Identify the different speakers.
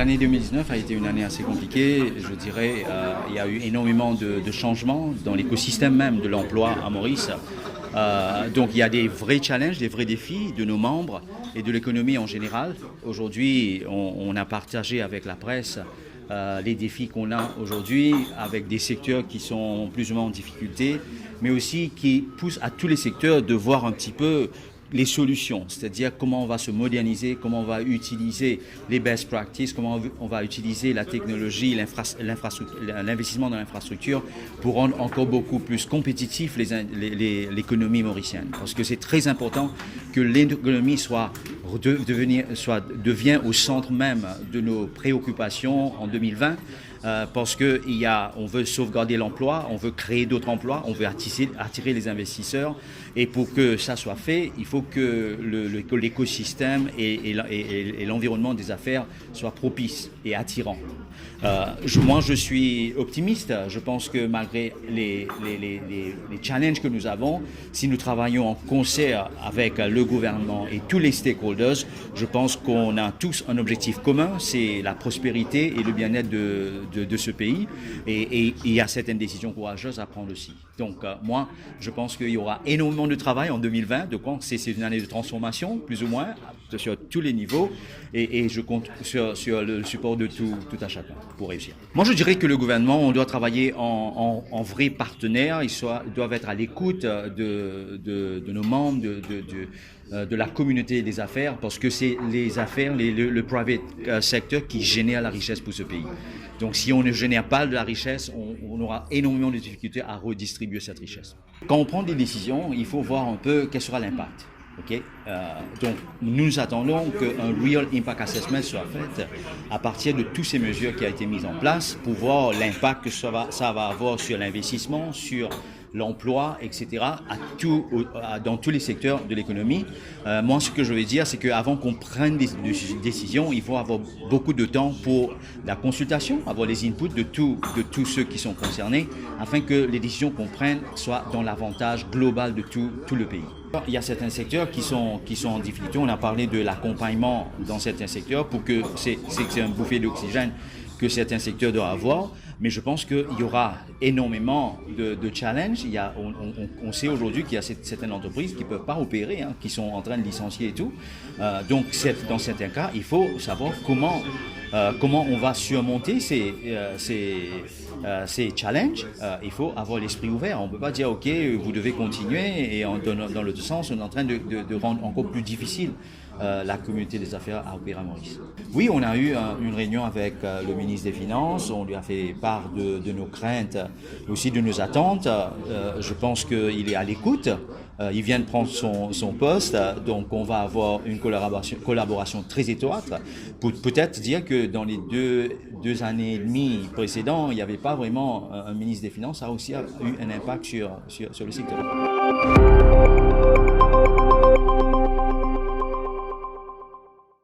Speaker 1: l'année 2019 a été une année assez compliquée, je dirais. Il y a eu énormément de changements dans l'écosystème même de l'emploi à Maurice. Donc il y a des vrais challenges, des vrais défis de nos membres et de l'économie en général. Aujourd'hui, on a partagé avec la presse les défis qu'on a aujourd'hui avec des secteurs qui sont plus ou moins en difficulté, mais aussi qui poussent à tous les secteurs de voir un petit peu les solutions, c'est-à-dire comment on va se moderniser, comment on va utiliser les best practices, comment on va utiliser la technologie, l'investissement dans l'infrastructure pour rendre encore beaucoup plus compétitif l'économie mauricienne. Parce que c'est très important que l'économie devienne au centre même de nos préoccupations en 2020. Parce qu'on veut sauvegarder l'emploi, on veut créer d'autres emplois, on veut attirer les investisseurs. Et pour que ça soit fait, il faut que l'écosystème et l'environnement des affaires soient propices et attirants. Moi, je suis optimiste. Je pense que malgré les challenges que nous avons, si nous travaillons en concert avec le gouvernement et tous les stakeholders, je pense qu'on a tous un objectif commun, c'est la prospérité et le bien-être de ce pays. Et il y a certaines décisions courageuses à prendre aussi. Donc moi, je pense qu'il y aura énormément de travail en 2020. Donc c'est une année de transformation, plus ou moins, sur tous les niveaux. Et je compte sur le support de tout à chacun pour réussir. Moi, je dirais que le gouvernement, on doit travailler en vrai partenaire. Ils doivent être à l'écoute de nos membres, de la communauté des affaires, parce que c'est les affaires, le private sector qui génère la richesse pour ce pays. Donc si on ne génère pas de la richesse, on aura énormément de difficultés à redistribuer cette richesse. Quand on prend des décisions, il faut voir un peu quel sera l'impact. Okay? Donc nous attendons qu'un Real Impact Assessment soit fait à partir de toutes ces mesures qui ont été mises en place pour voir l'impact que ça va avoir sur l'investissement, sur l'emploi, etc., dans tous les secteurs de l'économie. Moi, ce que je veux dire, c'est qu'avant qu'on prenne des décisions, il faut avoir beaucoup de temps pour la consultation, avoir les inputs de tous ceux qui sont concernés, afin que les décisions qu'on prenne soient dans l'avantage global de tout le pays. Il y a certains secteurs qui sont en difficulté. On a parlé de l'accompagnement dans certains secteurs pour que c'est un bouffée d'oxygène que certains secteurs doivent avoir. Mais je pense qu'il y aura énormément de challenges. On sait aujourd'hui qu'il y a certaines entreprises qui ne peuvent pas opérer, qui sont en train de licencier et tout. Donc, dans certains cas, il faut savoir comment on va surmonter ces challenges. Il faut avoir l'esprit ouvert. On ne peut pas dire, OK, vous devez continuer et dans l'autre sens, on est en train de rendre encore plus difficile la communauté des affaires à opérer à Maurice. Oui, on a eu une réunion avec le ministre des Finances, on lui a fait part de nos craintes, aussi de nos attentes. Je pense qu'il est à l'écoute, il vient de prendre son poste, donc on va avoir une collaboration très étroite pour peut-être dire que dans les deux années et demie précédentes, il n'y avait pas vraiment un ministre des Finances, ça a aussi eu un impact sur le secteur.